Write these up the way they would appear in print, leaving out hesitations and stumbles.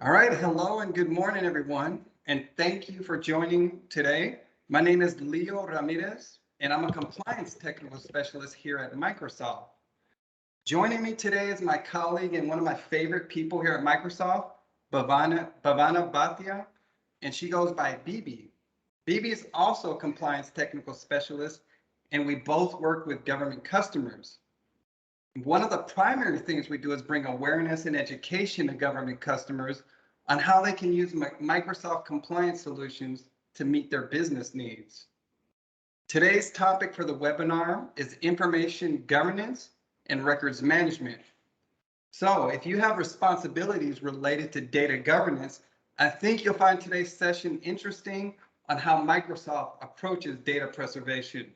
All right, hello and good morning, everyone, and thank you for joining today. My name is Leo Ramirez, and I'm a compliance technical specialist here at Microsoft. Joining me today is my colleague and one of my favorite people here at Microsoft, Bhavana Bhatia, and she goes by BB. BB is also a compliance technical specialist, and we both work with government customers. One of the primary things we do is bring awareness and education to government customers on how they can use Microsoft compliance solutions to meet their business needs. Today's topic for the webinar is information governance and records management. So if you have responsibilities related to data governance, I think you'll find today's session interesting on how Microsoft approaches data preservation.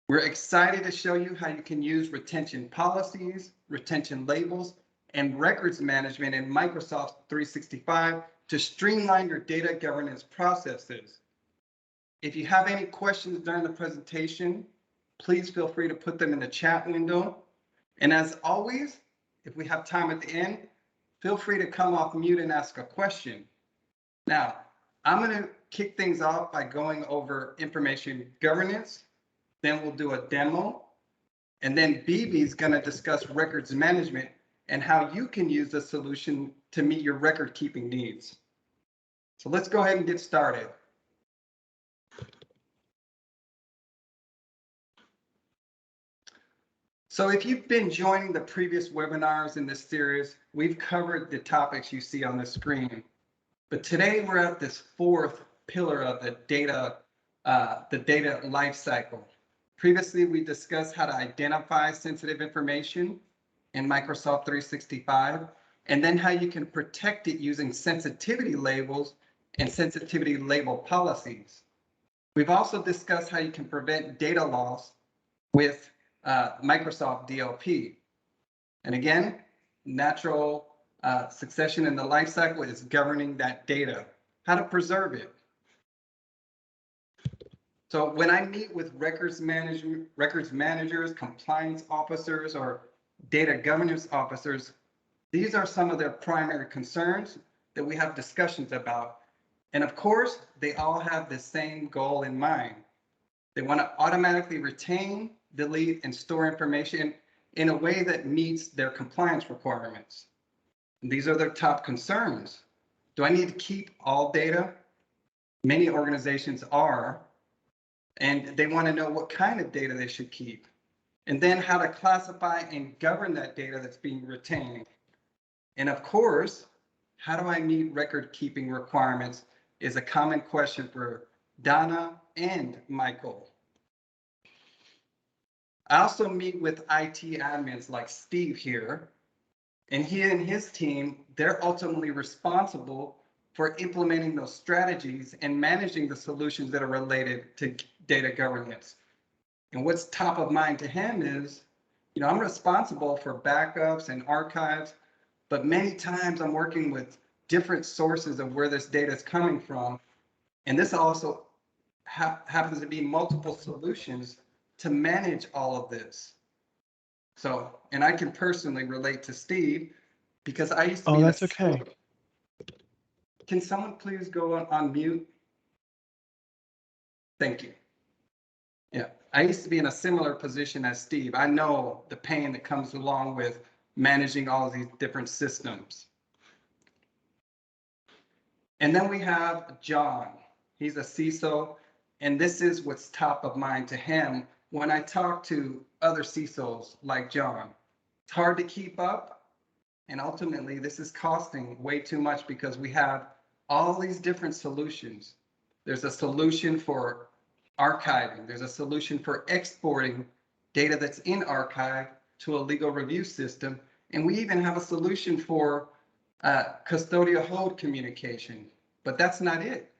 We're excited to show you how you can use retention policies, retention labels, and records management in Microsoft 365 to streamline your data governance processes. If you have any questions during the presentation, please feel free to put them in the chat window. And as always, if we have time at the end, feel free to come off mute and ask a question. Now, I'm going to kick things off by going over information governance. Then we'll do a demo, and then BB's going to discuss records management and how you can use the solution to meet your record keeping needs. So let's go ahead and get started. So if you've been joining the previous webinars in this series, we've covered the topics you see on the screen. But today we're at this fourth pillar of the data life cycle. Previously, we discussed how to identify sensitive information in Microsoft 365, and then how you can protect it using sensitivity labels and sensitivity label policies. We've also discussed how you can prevent data loss with Microsoft DLP. And again, natural succession in the life cycle is governing that data, how to preserve it. So when I meet with records managers, compliance officers, or data governance officers, these are some of their primary concerns that we have discussions about. And of course, they all have the same goal in mind. They want to automatically retain, delete, and store information in a way that meets their compliance requirements. And these are their top concerns. Do I need to keep all data? Many organizations are. And they want to know what kind of data they should keep, and then how to classify and govern that data that's being retained. And of course, how do I meet record keeping requirements is a common question for Donna and Michael. I also meet with IT admins like Steve here, and he and his team, they're ultimately responsible for implementing those strategies and managing the solutions that are related to data governance. And what's top of mind to him is, I'm responsible for backups and archives, but many times I'm working with different sources of where this data is coming from. And this also happens to be multiple solutions to manage all of this. So, and I can personally relate to Steve because I used to be that's okay. Can someone please go on mute? Thank you. Yeah, I used to be in a similar position as Steve. I know the pain that comes along with managing all of these different systems. And then we have John. He's a CISO, and this is what's top of mind to him when I talk to other CISOs like John. It's hard to keep up, and ultimately this is costing way too much because we have all these different solutions. There's a solution for archiving. There's a solution for exporting data that's in archive to a legal review system. And we even have a solution for custodial hold communication, but that's not it.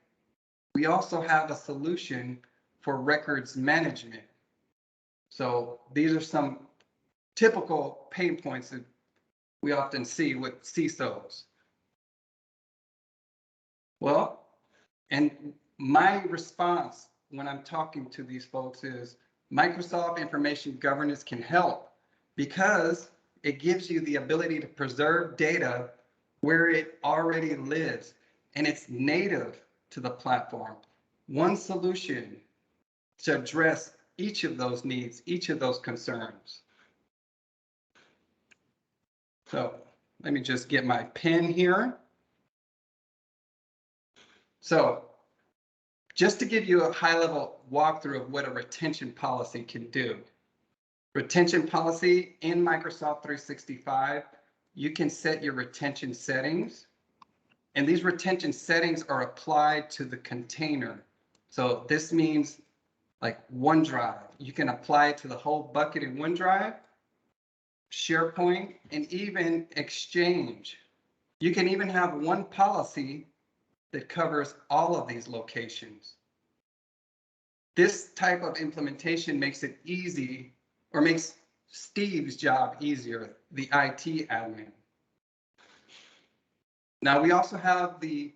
We also have a solution for records management. So these are some typical pain points that we often see with CISOs. Well, and my response when I'm talking to these folks is Microsoft Information Governance can help because it gives you the ability to preserve data where it already lives and it's native to the platform. One solution to address each of those needs, each of those concerns. So let me just get my pen here. So just to give you a high-level walkthrough of what a retention policy can do. Retention policy in Microsoft 365, you can set your retention settings, and these retention settings are applied to the container. So this means like OneDrive, you can apply it to the whole bucket in OneDrive, SharePoint, and even Exchange. You can even have one policy that covers all of these locations. This type of implementation makes it easy, or makes Steve's job easier, the IT admin. Now we also have the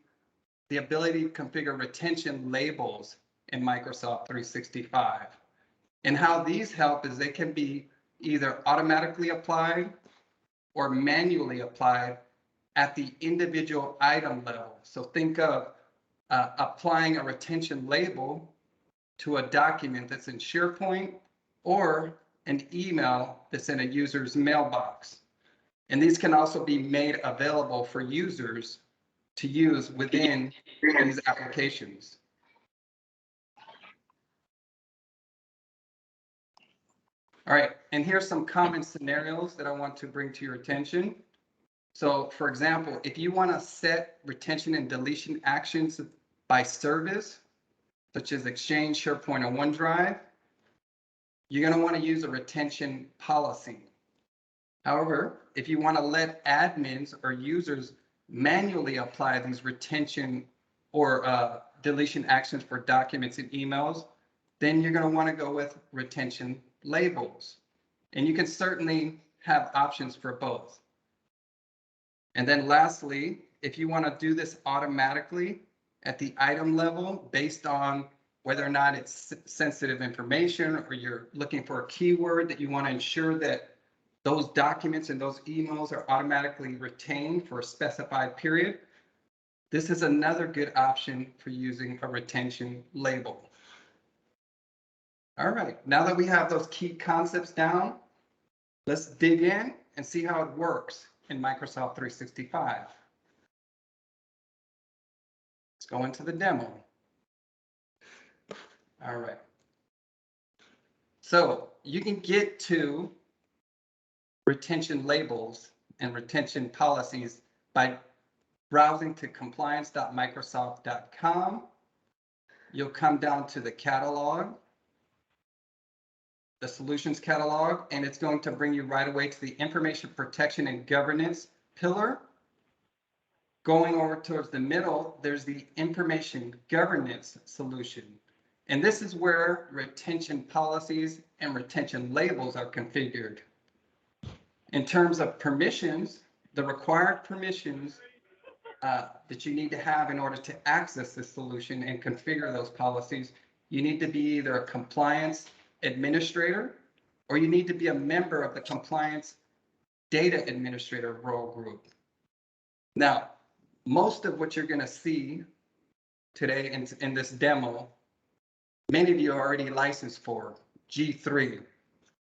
ability to configure retention labels in Microsoft 365. And how these help is they can be either automatically applied or manually applied at the individual item level. So think of applying a retention label to a document that's in SharePoint or an email that's in a user's mailbox. And these can also be made available for users to use within these applications. All right, and here's some common scenarios that I want to bring to your attention. So for example, if you want to set retention and deletion actions by service, such as Exchange, SharePoint, or OneDrive, you're going to want to use a retention policy. However, if you want to let admins or users manually apply these retention or deletion actions for documents and emails, then you're going to want to go with retention labels. And you can certainly have options for both. And then lastly, if you want to do this automatically at the item level based on whether or not it's sensitive information or you're looking for a keyword that you want to ensure that those documents and those emails are automatically retained for a specified period, this is another good option for using a retention label. All right, now that we have those key concepts down, let's dig in and see how it works in Microsoft 365. Let's go into the demo. All right. So you can get to retention labels and retention policies by browsing to compliance.microsoft.com. You'll come down to the catalog, the solutions catalog, and it's going to bring you right away to the information protection and governance pillar. Going over towards the middle, there's the information governance solution. And this is where retention policies and retention labels are configured. In terms of permissions, the required permissions that you need to have in order to access this solution and configure those policies, you need to be either a compliance administrator or you need to be a member of the compliance data administrator role group. Now, most of what you're going to see today in this demo, many of you are already licensed for G3,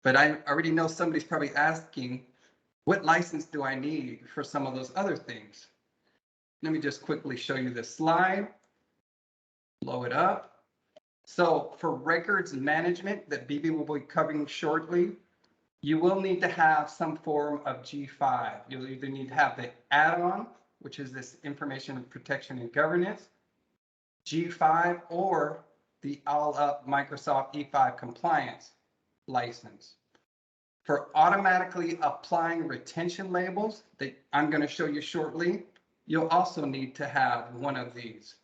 but I already know somebody's probably asking, what license do I need for some of those other things? Let me just quickly show you this slide, blow it up. So for records management that BB will be covering shortly, you will need to have some form of G5. You'll either need to have the add-on, which is this information protection and governance, G5, or the all-up Microsoft E5 compliance license. For automatically applying retention labels that I'm going to show you shortly, you'll also need to have one of these.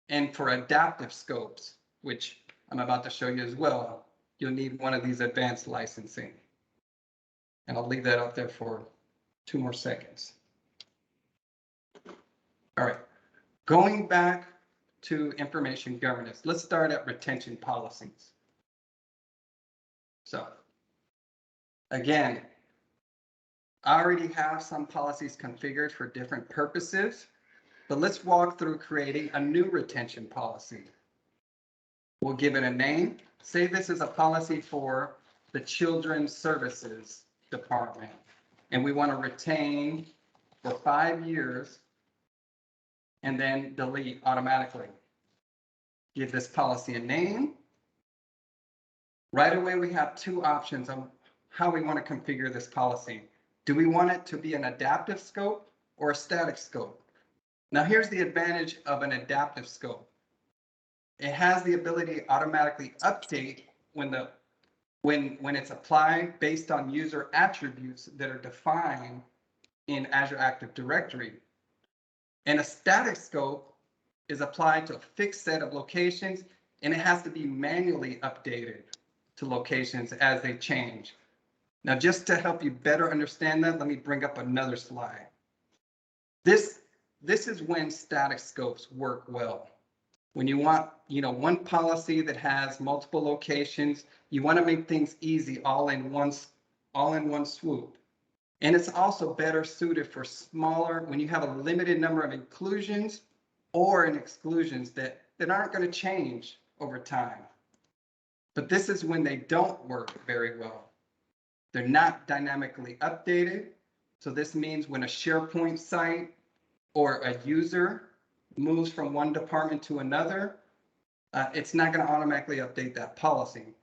And for adaptive scopes, which I'm about to show you as well, you'll need one of these advanced licensing. And I'll leave that up there for 2 more seconds. All right, going back to information governance, let's start at retention policies. So again, I already have some policies configured for different purposes, but let's walk through creating a new retention policy. We'll give it a name. Say this is a policy for the Children's Services Department, and we want to retain for 5 years and then delete automatically. Give this policy a name. Right away, we have two options on how we want to configure this policy. Do we want it to be an adaptive scope or a static scope? Now, here's the advantage of an adaptive scope. It has the ability to automatically update when it's applied based on user attributes that are defined in Azure Active Directory. And a static scope is applied to a fixed set of locations, and it has to be manually updated to locations as they change. Now, just to help you better understand that, let me bring up another slide. This is when static scopes work well. When you want, one policy that has multiple locations, you want to make things easy all in one swoop. And it's also better suited for smaller, when you have a limited number of inclusions or exclusions that aren't going to change over time. But this is when they don't work very well. They're not dynamically updated. So this means when a SharePoint site or a user moves from one department to another, it's not going to automatically update that policy.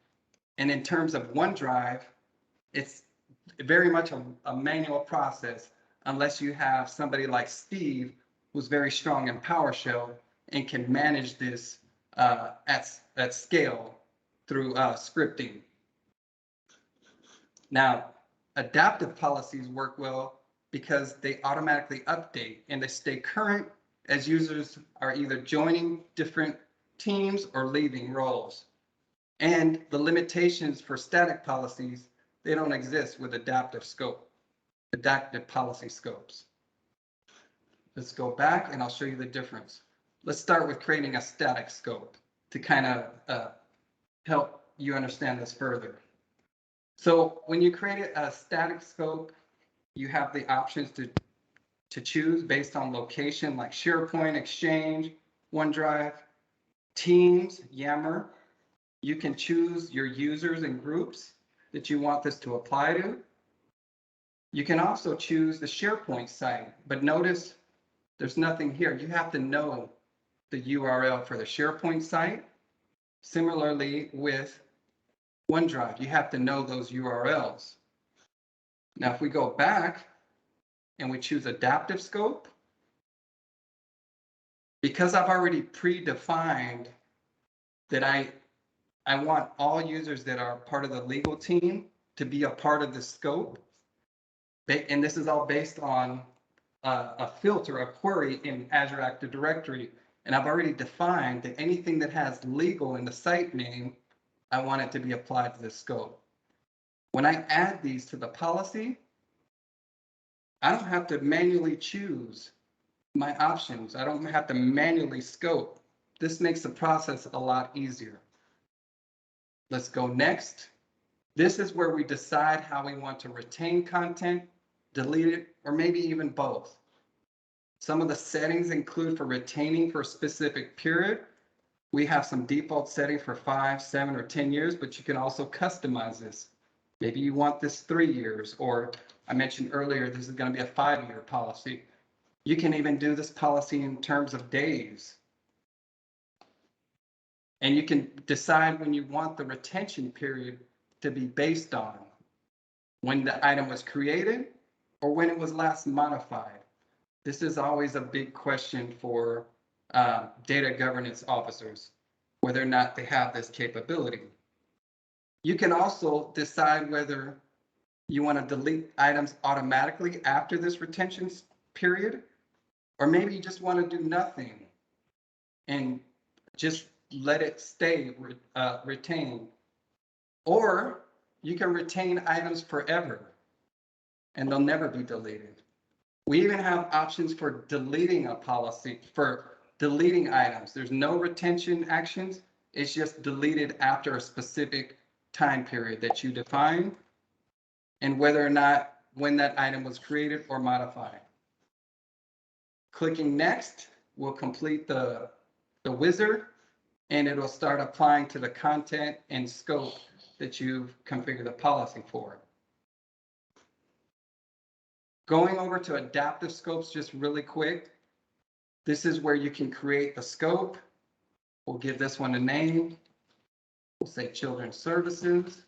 And in terms of OneDrive, it's very much a manual process unless you have somebody like Steve who's very strong in PowerShell and can manage this at scale through scripting. Now, adaptive policies work well because they automatically update and they stay current as users are either joining different teams or leaving roles. And the limitations for static policies, they don't exist with adaptive policy scopes. Let's go back and I'll show you the difference. Let's start with creating a static scope to kind of help you understand this further. So when you create a static scope, you have the options to choose based on location, like SharePoint, Exchange, OneDrive, Teams, Yammer. You can choose your users and groups that you want this to apply to. You can also choose the SharePoint site, but notice there's nothing here. You have to know the URL for the SharePoint site. Similarly with OneDrive, you have to know those URLs. Now, if we go back and we choose adaptive scope, because I've already predefined that I want all users that are part of the legal team to be a part of the scope, and this is all based on a filter, a query in Azure Active Directory, and I've already defined that anything that has legal in the site name, I want it to be applied to the scope. When I add these to the policy, I don't have to manually choose my options. I don't have to manually scope. This makes the process a lot easier. Let's go next. This is where we decide how we want to retain content, delete it, or maybe even both. Some of the settings include for retaining for a specific period. We have some default settings for 5, 7, or 10 years, but you can also customize this. Maybe you want this 3 years, or I mentioned earlier, this is going to be a 5-year policy. You can even do this policy in terms of days. And you can decide when you want the retention period to be based on when the item was created or when it was last modified. This is always a big question for data governance officers, whether or not they have this capability. You can also decide whether you want to delete items automatically after this retention period, or maybe you just want to do nothing and just let it stay retained. Or you can retain items forever and they'll never be deleted. We even have options for deleting a policy, for deleting items. There's no retention actions. It's just deleted after a specific time period that you define. And whether or not when that item was created or modified. Clicking next will complete the wizard, and it'll start applying to the content and scope that you've configured the policy for. Going over to adaptive scopes just really quick. This is where you can create the scope. We'll give this one a name. We'll say Children's Services.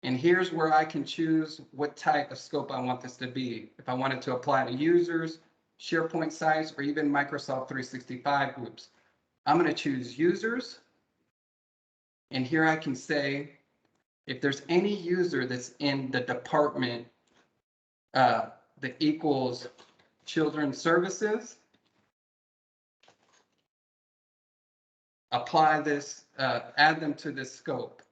And here's where I can choose what type of scope I want this to be. If I wanted to apply to users, SharePoint sites, or even Microsoft 365 groups. I'm going to choose users. And here I can say, if there's any user that's in the department that equals Children's Services, apply this, add them to this scope.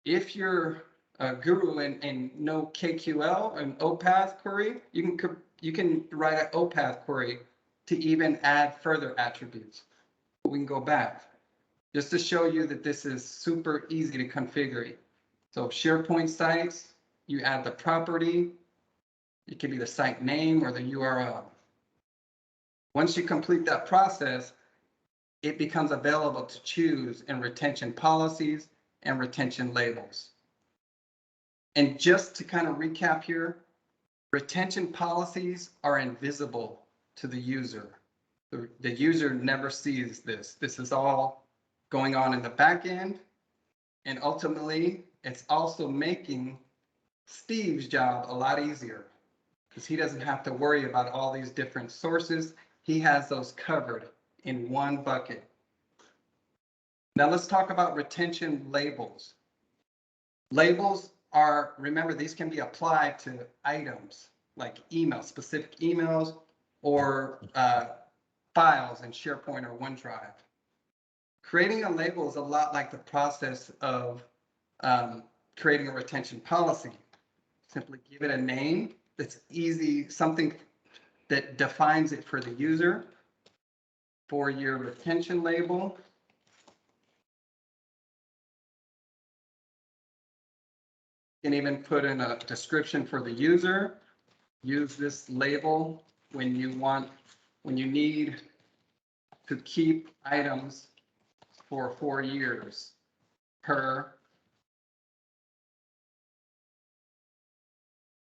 If you're a guru and know KQL and OPath query, you can write an OPath query to even add further attributes. We can go back just to show you that this is super easy to configure. So SharePoint sites, you add the property. It could be the site name or the URL. Once you complete that process, it becomes available to choose in retention policies and retention labels. And just to kind of recap here, retention policies are invisible to the user. The user never sees this. This is all going on in the back end. And ultimately, it's also making Steve's job a lot easier because he doesn't have to worry about all these different sources. He has those covered in one bucket. Now let's talk about retention labels. Labels are, remember, these can be applied to items like emails, specific emails, or files in SharePoint or OneDrive. Creating a label is a lot like the process of creating a retention policy. Simply give it a name that's easy, something that defines it for the user. For your retention label, you can even put in a description for the user. Use this label when you need to keep items for 4 years per.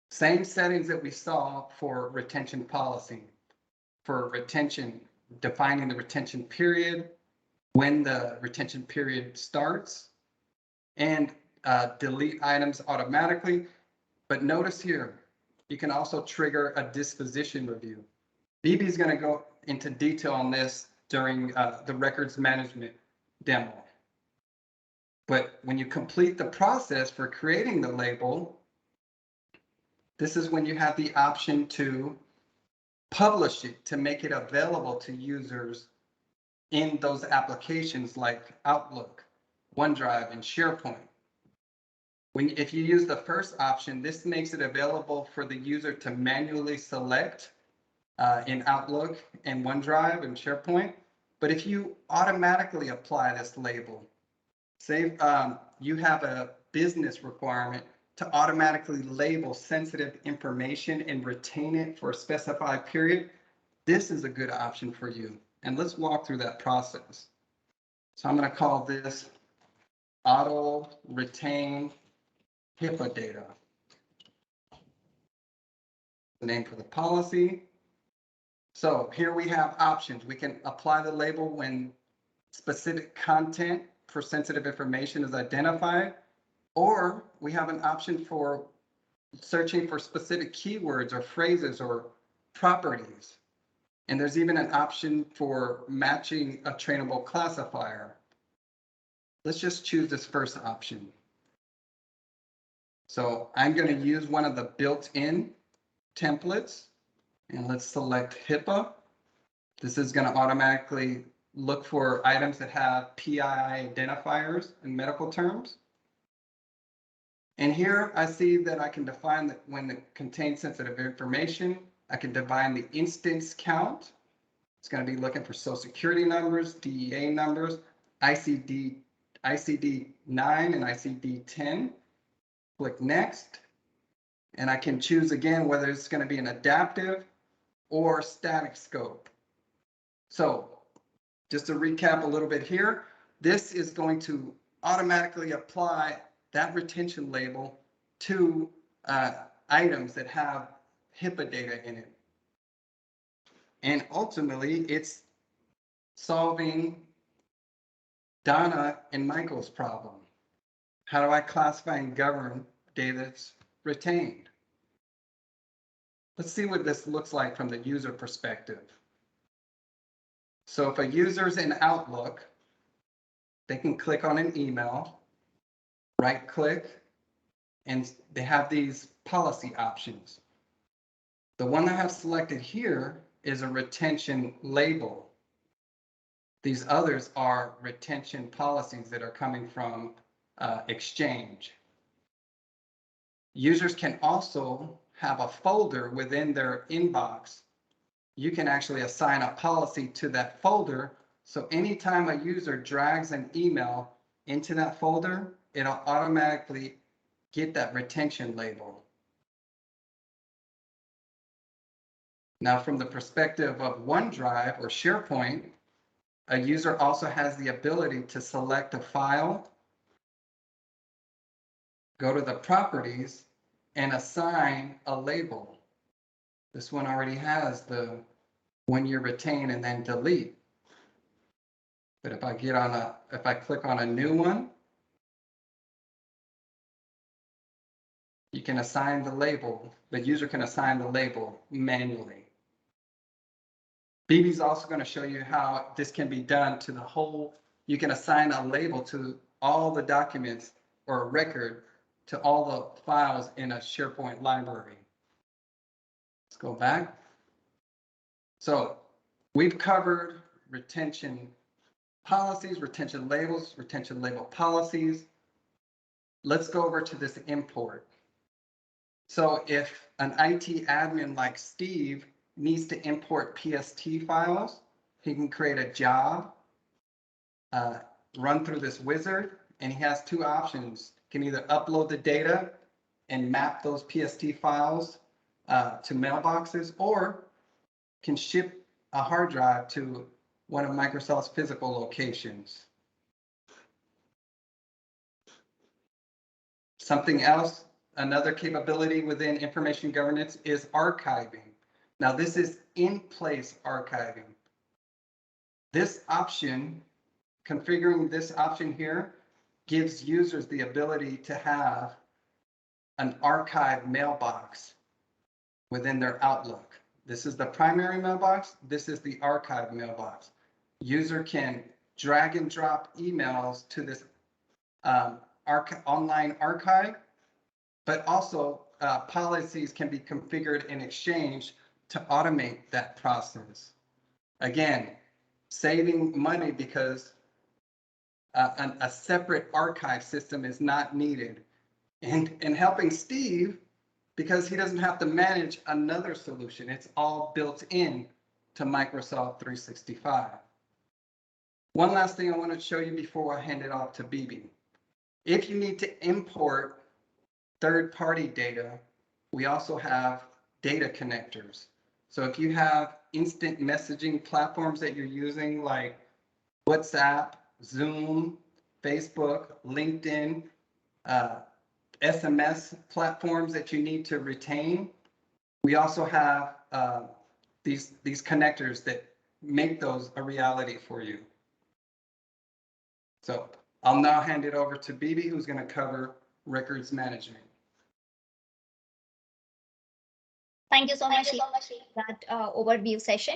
Same settings that we saw for retention policy. For retention, defining the retention period, when the retention period starts, and delete items automatically. But notice here, you can also trigger a disposition review. BB is going to go into detail on this during the records management demo. But when you complete the process for creating the label, this is when you have the option to publish it, to make it available to users in those applications like Outlook, OneDrive, and SharePoint. If you use the first option, this makes it available for the user to manually select in Outlook and OneDrive and SharePoint. But if you automatically apply this label, say you have a business requirement to automatically label sensitive information and retain it for a specified period, this is a good option for you. And let's walk through that process. So I'm going to call this auto retain HIPAA data. The name for the policy. So here we have options. We can apply the label when specific content for sensitive information is identified, or we have an option for searching for specific keywords or phrases or properties. And there's even an option for matching a trainable classifier. Let's just choose this first option. So I'm going to use one of the built-in templates, and let's select HIPAA. This is going to automatically look for items that have PII identifiers in medical terms. And here I see that I can define that when it contains sensitive information, I can define the instance count. It's going to be looking for social security numbers, DEA numbers, ICD 9 and ICD 10. Click next. And I can choose again whether it's going to be an adaptive or static scope. So just to recap a little bit here, this is going to automatically apply that retention label to items that have HIPAA data in it. And ultimately, it's solving Donna and Michael's problem. How do I classify and govern data that's retained? Let's see what this looks like from the user perspective. So if a user's in Outlook, they can click on an email, right click, and they have these policy options. The one I have selected here is a retention label. These others are retention policies that are coming from Exchange. Users can also have a folder within their inbox. You can actually assign a policy to that folder. So anytime a user drags an email into that folder, it'll automatically get that retention label. Now, from the perspective of OneDrive or SharePoint, a user also has the ability to select a file, go to the properties, and assign a label. This one already has the when you retain and then delete. But if I click on a new one, you can assign the label. The user can assign the label manually. BB's also going to show you how this can be done to the whole. You can assign a label to all the documents or a record to all the files in a SharePoint library. Let's go back. So we've covered retention policies, retention labels, retention label policies. Let's go over to this import. So if an IT admin like Steve needs to import PST files, he can create a job, run through this wizard, and he has two options. He can either upload the data and map those PST files to mailboxes, or can ship a hard drive to one of Microsoft's physical locations. Something else, another capability within information governance is archiving. Now, this is in-place archiving. This option, configuring this option here, gives users the ability to have an archive mailbox within their Outlook. This is the primary mailbox. This is the archive mailbox. User can drag and drop emails to this online archive, but also policies can be configured in Exchange to automate that process. Again, saving money because a separate archive system is not needed, and helping Steve because he doesn't have to manage another solution. It's all built in to Microsoft 365. One last thing I want to show you before I hand it off to BB. If you need to import third-party data, we also have data connectors. So if you have instant messaging platforms that you're using like WhatsApp, Zoom, Facebook, LinkedIn, SMS platforms that you need to retain, we also have these connectors that make those a reality for you. So I'll now hand it over to BB, who's going to cover records management. Thank you so much for that overview session.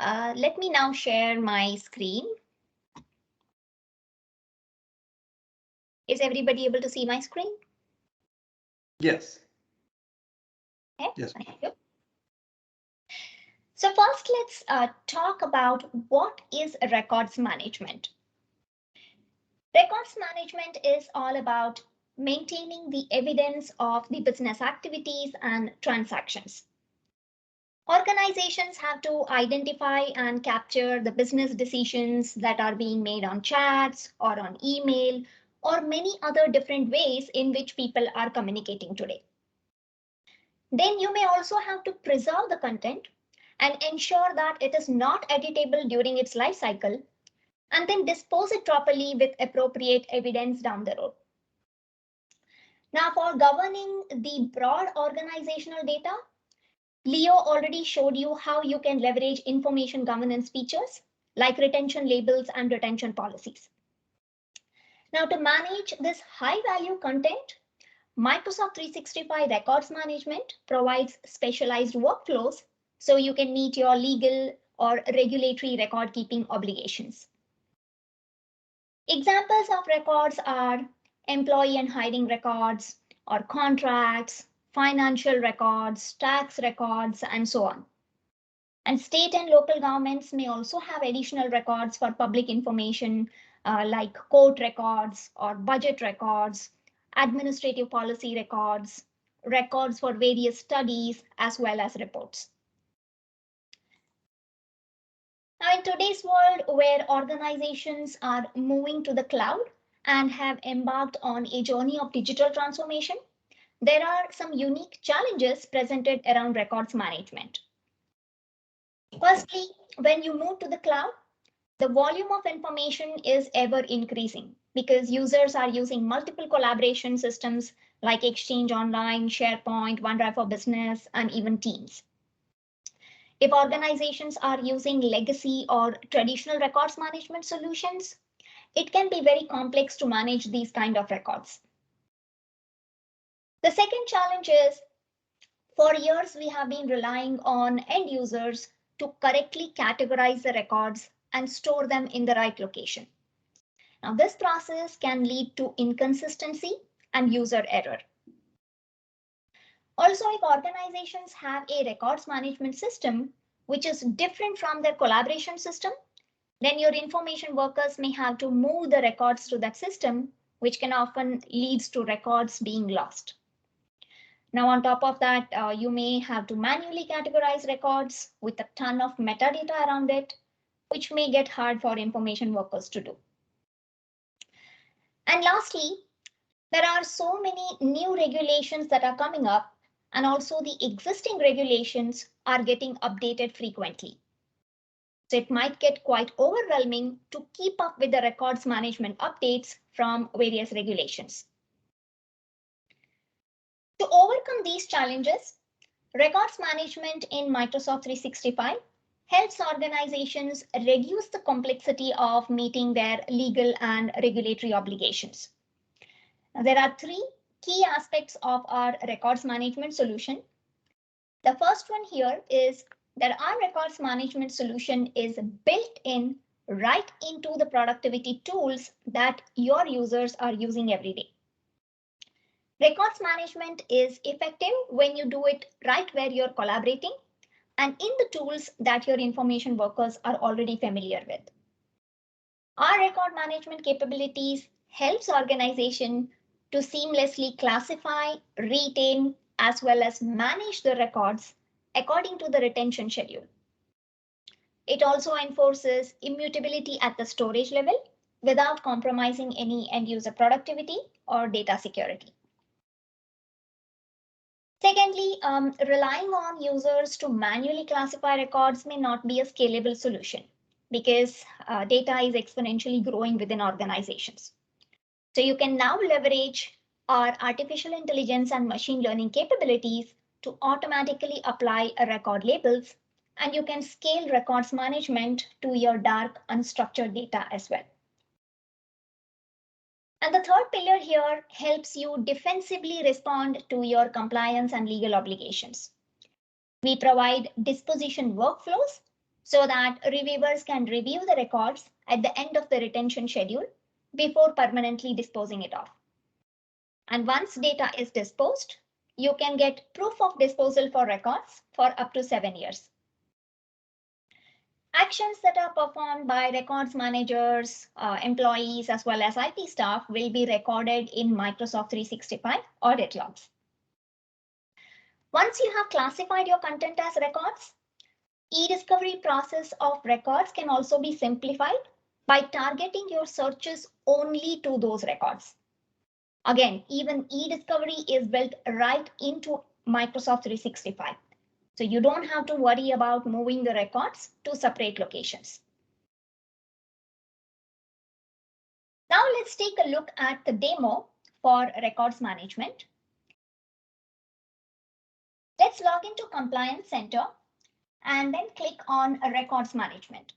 Let me now share my screen. Is everybody able to see my screen? Yes. Okay, yes. Thank you. So first, let's talk about what is records management. Records management is all about maintaining the evidence of the business activities and transactions. Organizations have to identify and capture the business decisions that are being made on chats or on email or many other different ways in which people are communicating today. Then you may also have to preserve the content and ensure that it is not editable during its life cycle, and then dispose it properly with appropriate evidence down the road. Now, for governing the broad organizational data, Leo already showed you how you can leverage information governance features like retention labels and retention policies. Now, to manage this high value content, Microsoft 365 Records Management provides specialized workflows so you can meet your legal or regulatory record keeping obligations. Examples of records are employee and hiring records or contracts, financial records, tax records, and so on. And state and local governments may also have additional records for public information like court records or budget records, administrative policy records, records for various studies, as well as reports. Now, in today's world where organizations are moving to the cloud and have embarked on a journey of digital transformation, there are some unique challenges presented around records management. Firstly, when you move to the cloud, the volume of information is ever increasing because users are using multiple collaboration systems like Exchange Online, SharePoint, OneDrive for Business, and even Teams. If organizations are using legacy or traditional records management solutions, it can be very complex to manage these kind of records. The second challenge is, for years, we have been relying on end users to correctly categorize the records and store them in the right location. Now, this process can lead to inconsistency and user error. Also, if organizations have a records management system which is different from their collaboration system, then your information workers may have to move the records to that system, which can often lead to records being lost. Now, on top of that, you may have to manually categorize records with a ton of metadata around it, which may get hard for information workers to do. And lastly, there are so many new regulations that are coming up, and also the existing regulations are getting updated frequently. So it might get quite overwhelming to keep up with the records management updates from various regulations. To overcome these challenges, records management in Microsoft 365 helps organizations reduce the complexity of meeting their legal and regulatory obligations. Now, there are three key aspects of our records management solution. The first one here is that our records management solution is built in right into the productivity tools that your users are using every day. Records management is effective when you do it right where you're collaborating and in the tools that your information workers are already familiar with. Our record management capabilities helps organization to seamlessly classify, retain, as well as manage the records according to the retention schedule. It also enforces immutability at the storage level without compromising any end user productivity or data security. Secondly, relying on users to manually classify records may not be a scalable solution because data is exponentially growing within organizations. So you can now leverage our artificial intelligence and machine learning capabilities to automatically apply record labels, and you can scale records management to your dark unstructured data as well. And the third pillar here helps you defensively respond to your compliance and legal obligations. We provide disposition workflows so that reviewers can review the records at the end of the retention schedule before permanently disposing it off. And once data is disposed, you can get proof of disposal for records for up to 7 years. Actions that are performed by records managers, employees, as well as IT staff will be recorded in Microsoft 365 audit logs. Once you have classified your content as records, e-discovery process of records can also be simplified by targeting your searches only to those records. Again, even e-discovery is built right into Microsoft 365. So you don't have to worry about moving the records to separate locations. Now let's take a look at the demo for records management. Let's log into Compliance Center and then click on Records Management.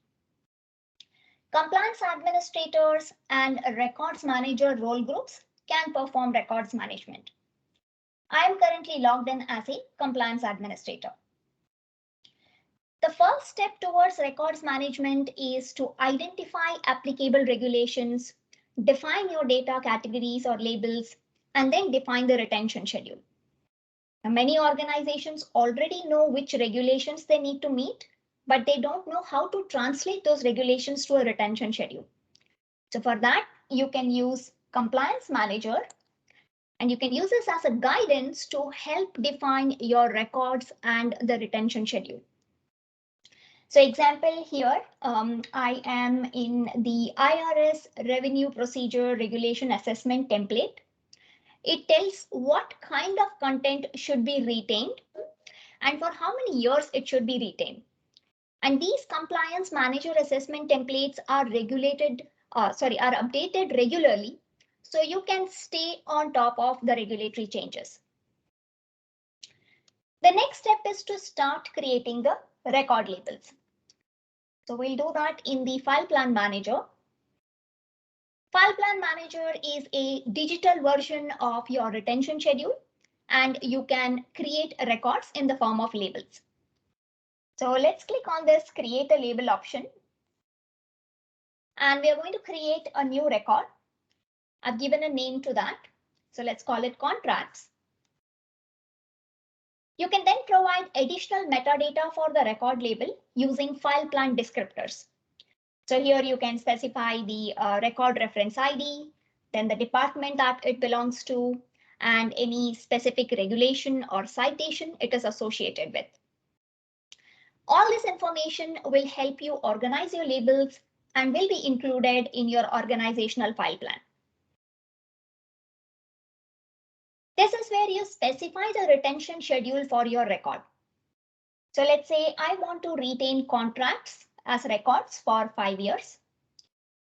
Compliance administrators and records manager role groups can perform records management. I am currently logged in as a compliance administrator. The first step towards records management is to identify applicable regulations, define your data categories or labels, and then define the retention schedule. Now, many organizations already know which regulations they need to meet, but they don't know how to translate those regulations to a retention schedule. So for that, you can use Compliance Manager, and you can use this as a guidance to help define your records and the retention schedule. So example here, I am in the IRS Revenue Procedure Regulation Assessment template. It tells what kind of content should be retained and for how many years it should be retained. And these compliance manager assessment templates are updated regularly, so you can stay on top of the regulatory changes. The next step is to start creating the record labels. So we'll do that in the File Plan Manager. File Plan Manager is a digital version of your retention schedule, and you can create records in the form of labels. So let's click on this Create a Label option. And we are going to create a new record. I've given a name to that. So let's call it Contracts. You can then provide additional metadata for the record label using file plan descriptors. So here you can specify the record reference ID, then the department that it belongs to, and any specific regulation or citation it is associated with. All this information will help you organize your labels and will be included in your organizational file plan. This is where you specify the retention schedule for your record. So let's say I want to retain contracts as records for 5 years.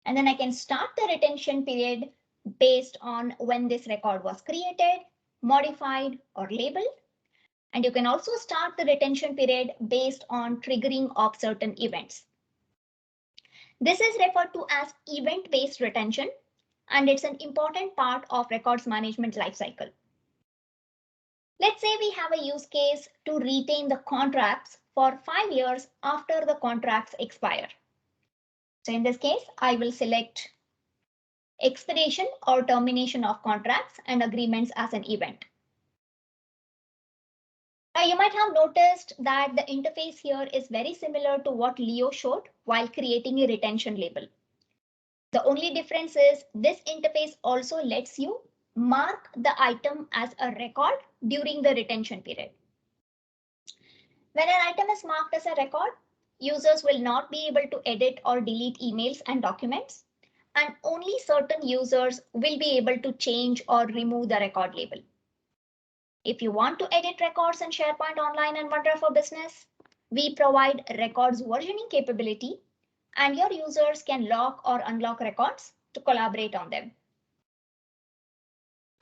And then I can start the retention period based on when this record was created, modified, or labeled. And you can also start the retention period based on triggering of certain events. This is referred to as event-based retention, and it's an important part of records management lifecycle. Let's say we have a use case to retain the contracts for 5 years after the contracts expire. So in this case, I will select expiration or termination of contracts and agreements as an event. Now you might have noticed that the interface here is very similar to what Leo showed while creating a retention label. The only difference is this interface also lets you mark the item as a record during the retention period. When an item is marked as a record, users will not be able to edit or delete emails and documents, and only certain users will be able to change or remove the record label. If you want to edit records in SharePoint Online and OneDrive for Business, we provide records versioning capability, and your users can lock or unlock records to collaborate on them.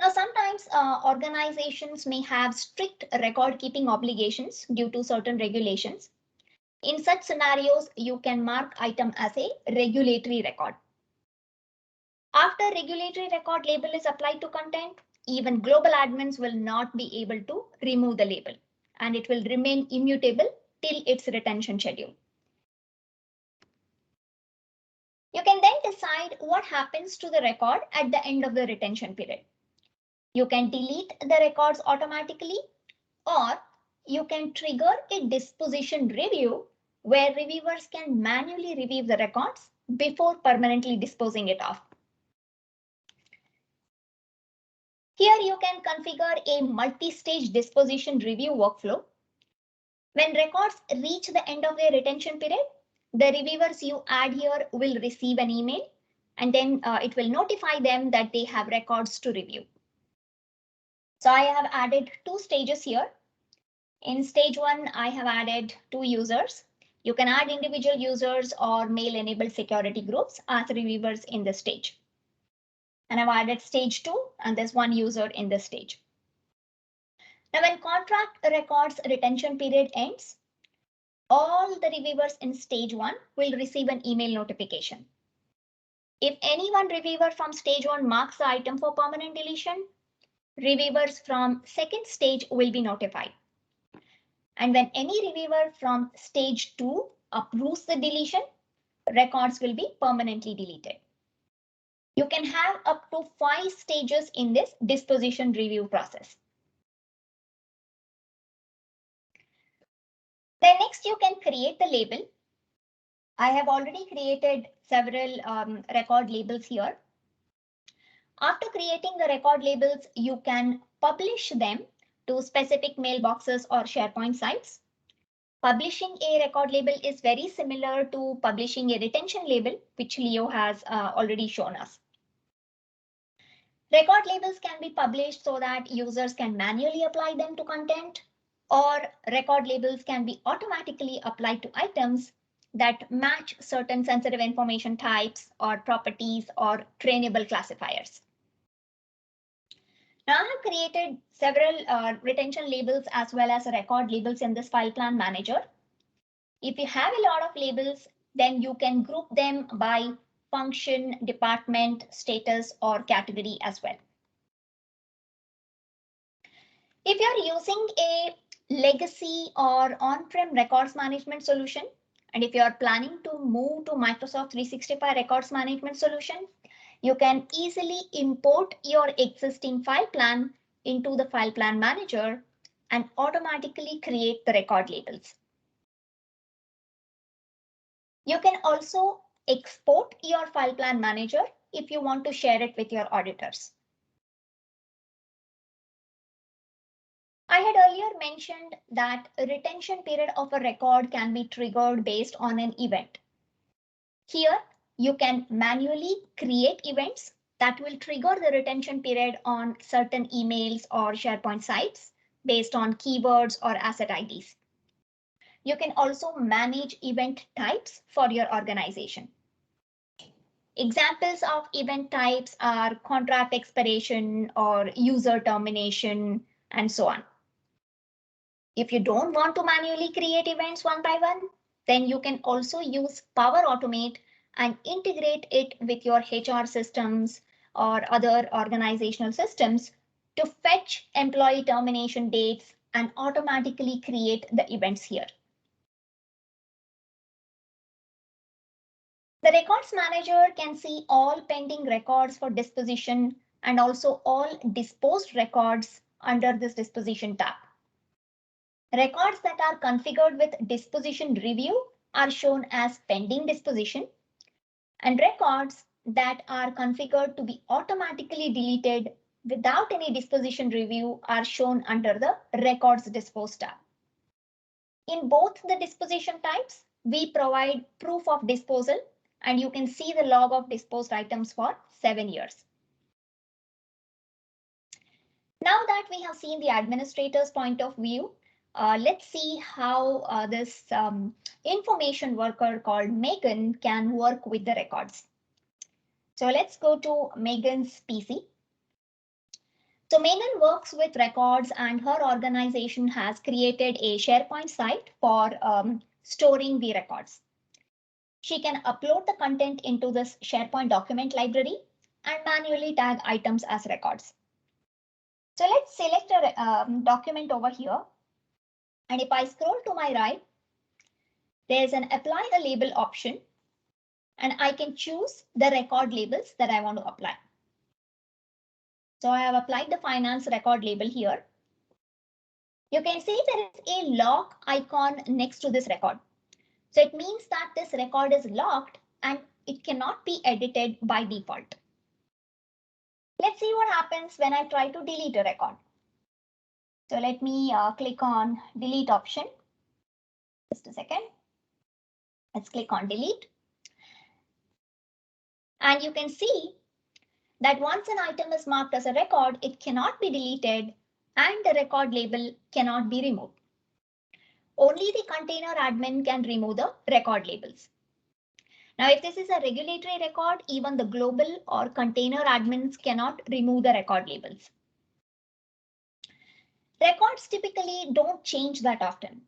Now, sometimes organizations may have strict record keeping obligations due to certain regulations. In such scenarios, you can mark item as a regulatory record. After regulatory record label is applied to content, even global admins will not be able to remove the label, and it will remain immutable till its retention schedule. You can then decide what happens to the record at the end of the retention period. You can delete the records automatically, or you can trigger a disposition review where reviewers can manually review the records before permanently disposing it off. Here you can configure a multi-stage disposition review workflow. When records reach the end of their retention period, the reviewers you add here will receive an email, and then it will notify them that they have records to review. So I have added 2 stages here. In stage 1, I have added 2 users. You can add individual users or mail-enabled security groups as reviewers in this stage. And I've added stage 2, and there's 1 user in this stage. Now, when contract records retention period ends, all the reviewers in stage 1 will receive an email notification. If any one reviewer from stage 1 marks the item for permanent deletion, reviewers from second stage will be notified. And when any reviewer from stage 2 approves the deletion, records will be permanently deleted. You can have up to 5 stages in this disposition review process. Then next you can create the label. I have already created several record labels here. After creating the record labels, you can publish them to specific mailboxes or SharePoint sites. Publishing a record label is very similar to publishing a retention label, which Leo has already shown us. Record labels can be published so that users can manually apply them to content, or record labels can be automatically applied to items that match certain sensitive information types or properties or trainable classifiers. Now I have created several retention labels as well as record labels in this file plan manager. If you have a lot of labels, then you can group them by function, department, status, or category as well. If you're using a legacy or on-prem records management solution, and if you're planning to move to Microsoft 365 records management solution, you can easily import your existing file plan into the file plan manager and automatically create the record labels. You can also export your file plan manager if you want to share it with your auditors. I had earlier mentioned that a retention period of a record can be triggered based on an event. Here, you can manually create events that will trigger the retention period on certain emails or SharePoint sites based on keywords or asset IDs. You can also manage event types for your organization. Examples of event types are contract expiration or user termination, and so on. If you don't want to manually create events one by one, then you can also use Power Automate and integrate it with your HR systems or other organizational systems to fetch employee termination dates and automatically create the events here. The records manager can see all pending records for disposition and also all disposed records under this disposition tab. Records that are configured with disposition review are shown as pending disposition, and records that are configured to be automatically deleted without any disposition review are shown under the records disposed tab. In both the disposition types, we provide proof of disposal, and you can see the log of disposed items for 7 years. Now that we have seen the administrator's point of view, let's see how this information worker called Megan can work with the records. So let's go to Megan's PC. So Megan works with records, and her organization has created a SharePoint site for storing the records. She can upload the content into this SharePoint document library and manually tag items as records. So let's select a document over here. And if I scroll to my right, there's an apply a label option, and I can choose the record labels that I want to apply. So I have applied the finance record label here. You can see there is a lock icon next to this record. So it means that this record is locked and it cannot be edited by default. Let's see what happens when I try to delete a record. So let me click on delete option. Just a second. Let's click on delete. And you can see that once an item is marked as a record, it cannot be deleted and the record label cannot be removed. only the container admin can remove the record labels. Now, if this is a regulatory record, even the global or container admins cannot remove the record labels. Records typically don't change that often,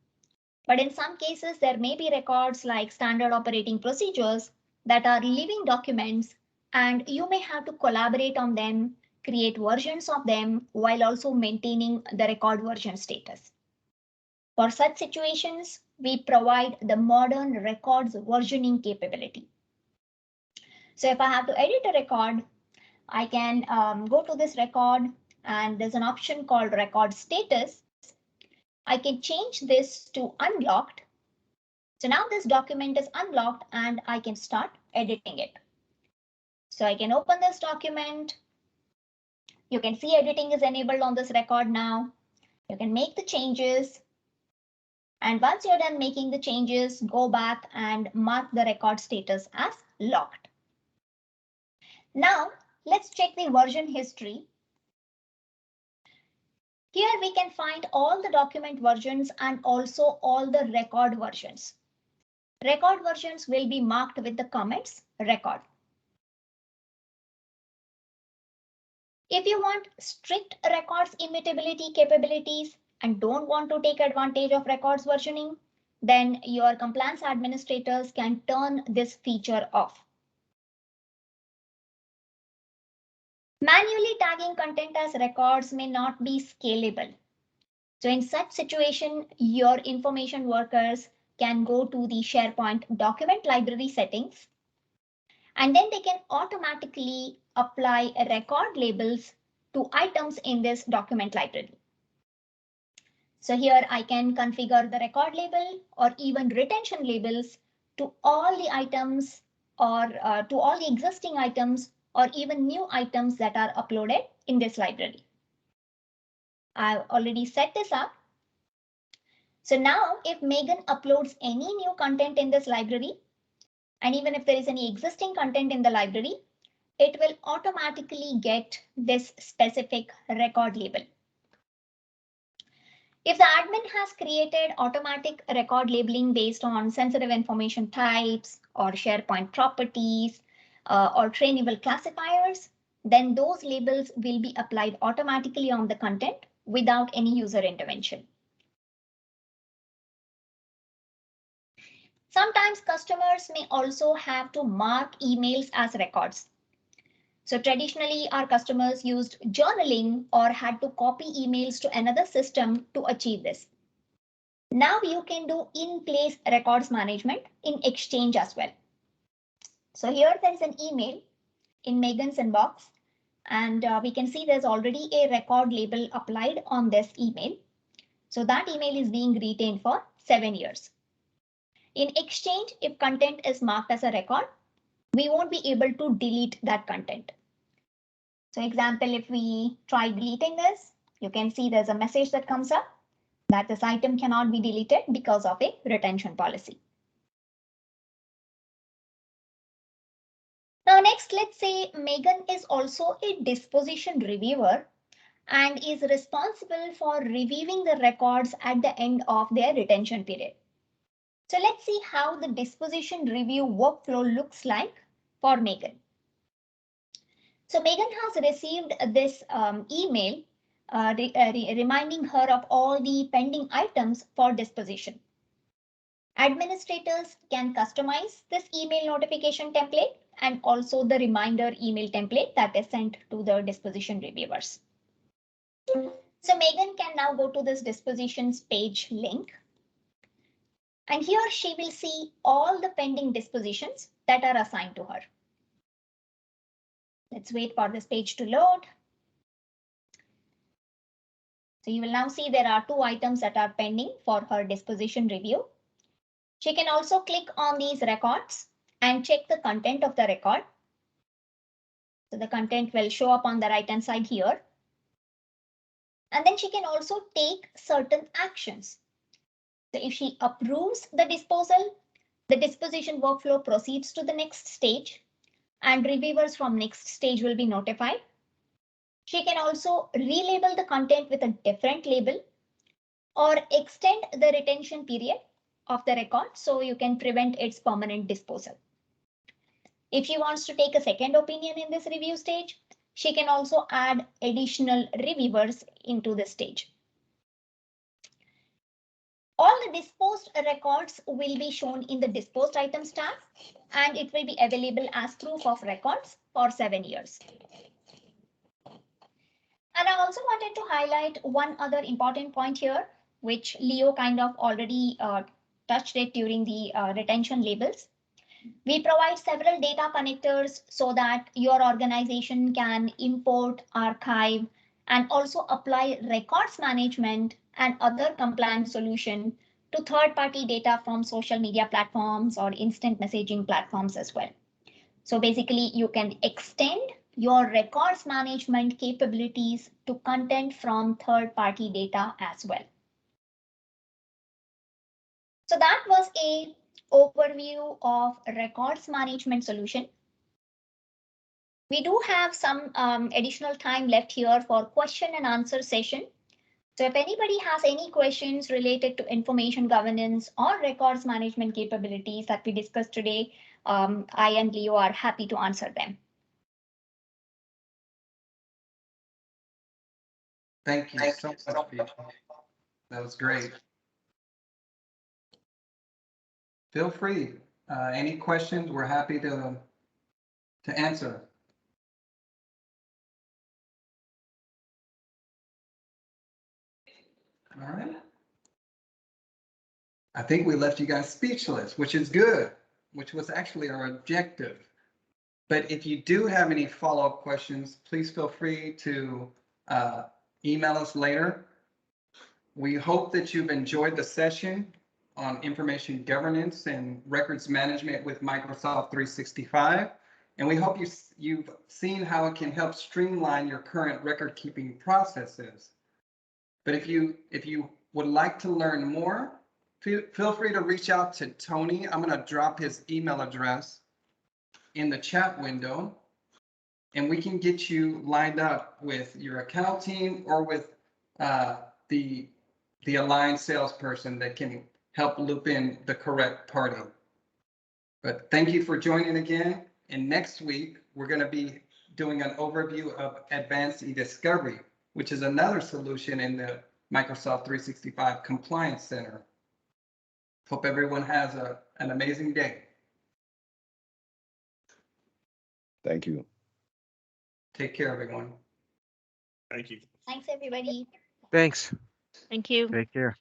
but in some cases, there may be records like standard operating procedures that are living documents, and you may have to collaborate on them, create versions of them while also maintaining the record version status. For such situations, we provide the modern records versioning capability. So if I have to edit a record, I can go to this record and there's an option called record status. I can change this to unlocked. So now this document is unlocked and I can start editing it. So I can open this document. You can see editing is enabled on this record now. You can make the changes. And once you're done making the changes, go back and mark the record status as locked. Now, let's check the version history. Here we can find all the document versions and also all the record versions. Record versions will be marked with the comments record. If you want strict records immutability capabilities and don't want to take advantage of records versioning, then your compliance administrators can turn this feature off. Manually tagging content as records may not be scalable. So in such situation, your information workers can go to the SharePoint document library settings, and then they can automatically apply record labels to items in this document library. So here I can configure the record label or even retention labels to all the items or to all the existing items or even new items that are uploaded in this library. I've already set this up. So now if Megan uploads any new content in this library, and even if there is any existing content in the library, it will automatically get this specific record label. If the admin has created automatic record labeling based on sensitive information types or SharePoint properties or trainable classifiers, then those labels will be applied automatically on the content without any user intervention. Sometimes customers may also have to mark emails as records. So traditionally, our customers used journaling or had to copy emails to another system to achieve this. Now you can do in-place records management in Exchange as well. So here there is an email in Megan's inbox, and we can see there's already a record label applied on this email. So that email is being retained for 7 years. In Exchange, if content is marked as a record, we won't be able to delete that content. So example, if we try deleting this, you can see there's a message that comes up that this item cannot be deleted because of a retention policy. Now next, let's say Megan is also a disposition reviewer and is responsible for reviewing the records at the end of their retention period. So let's see how the disposition review workflow looks like for Megan. So Megan has received this email reminding her of all the pending items for disposition. Administrators can customize this email notification template and also the reminder email template that is sent to the disposition reviewers. So Megan can now go to this dispositions page link. And here she will see all the pending dispositions that are assigned to her. Let's wait for this page to load. So you will now see there are 2 items that are pending for her disposition review. She can also click on these records and check the content of the record. So the content will show up on the right hand side here. And then she can also take certain actions. So if she approves the disposal, the disposition workflow proceeds to the next stage and reviewers from next stage will be notified. She can also relabel the content with a different label or extend the retention period of the record so you can prevent its permanent disposal. If she wants to take a second opinion in this review stage, she can also add additional reviewers into the stage. All the disposed records will be shown in the disposed items tab, and it will be available as proof of records for 7 years. And I also wanted to highlight one other important point here, which Leo kind of already touched it during the retention labels. We provide several data connectors so that your organization can import, archive, and also apply records management and other compliance solution to third-party data from social media platforms or instant messaging platforms as well. So basically, you can extend your records management capabilities to content from third-party data as well. So that was a overview of records management solution. We do have some additional time left here for question and answer session. So if anybody has any questions related to information governance or records management capabilities that we discussed today, I and Leo are happy to answer them. Thank you so much, Vijay. That was great. Feel free. Any questions, we're happy to answer. All right. I think we left you guys speechless, which is good, which was actually our objective. But if you do have any follow-up questions, please feel free to email us later. We hope that you've enjoyed the session on information governance and records management with Microsoft 365. And we hope you've seen how it can help streamline your current record keeping processes. But if you would like to learn more, feel free to reach out to Tony. I'm going to drop his email address in the chat window, and we can get you lined up with your account team or with the aligned salesperson that can help loop in the correct party. But thank you for joining again. And next week, we're going to be doing an overview of Advanced eDiscovery, which is another solution in the Microsoft 365 Compliance Center. Hope everyone has an amazing day. Thank you. Take care, everyone. Thank you. Thanks, everybody. Thanks. Thank you. Take care.